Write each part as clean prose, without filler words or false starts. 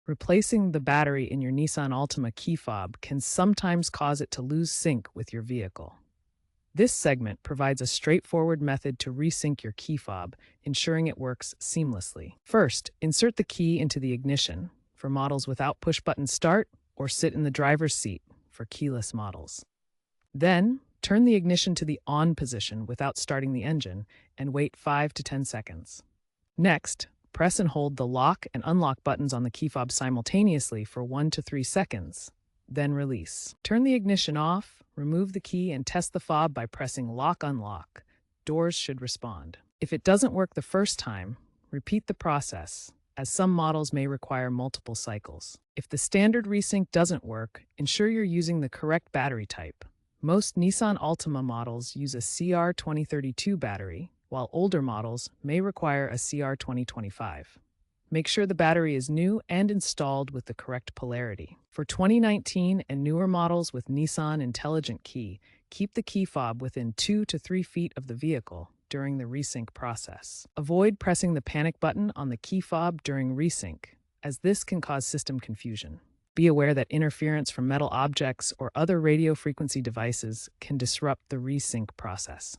Replacing the battery in your Nissan Altima key fob can sometimes cause it to lose sync with your vehicle. This segment provides a straightforward method to resync your key fob, ensuring it works seamlessly. First, insert the key into the ignition for models without push-button start, or sit in the driver's seat for keyless models. Then, turn the ignition to the on position without starting the engine and wait 5 to 10 seconds. Next, press and hold the lock and unlock buttons on the key fob simultaneously for 1 to 3 seconds, then release. Turn the ignition off, remove the key, and test the fob by pressing lock-unlock. Doors should respond. If it doesn't work the first time, repeat the process, as some models may require multiple cycles. If the standard Resync doesn't work, ensure you're using the correct battery type. Most Nissan Altima models use a CR2032 battery, while older models may require a CR2025. Make sure the battery is new and installed with the correct polarity. For 2019 and newer models with Nissan Intelligent Key, keep the key fob within 2 to 3 feet of the vehicle during the resync process. Avoid pressing the panic button on the key fob during resync, as this can cause system confusion. Be aware that interference from metal objects or other radio frequency devices can disrupt the resync process.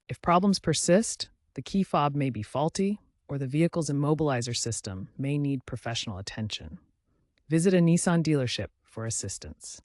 If problems persist, the key fob may be faulty, or the vehicle's immobilizer system may need professional attention. Visit a Nissan dealership for assistance.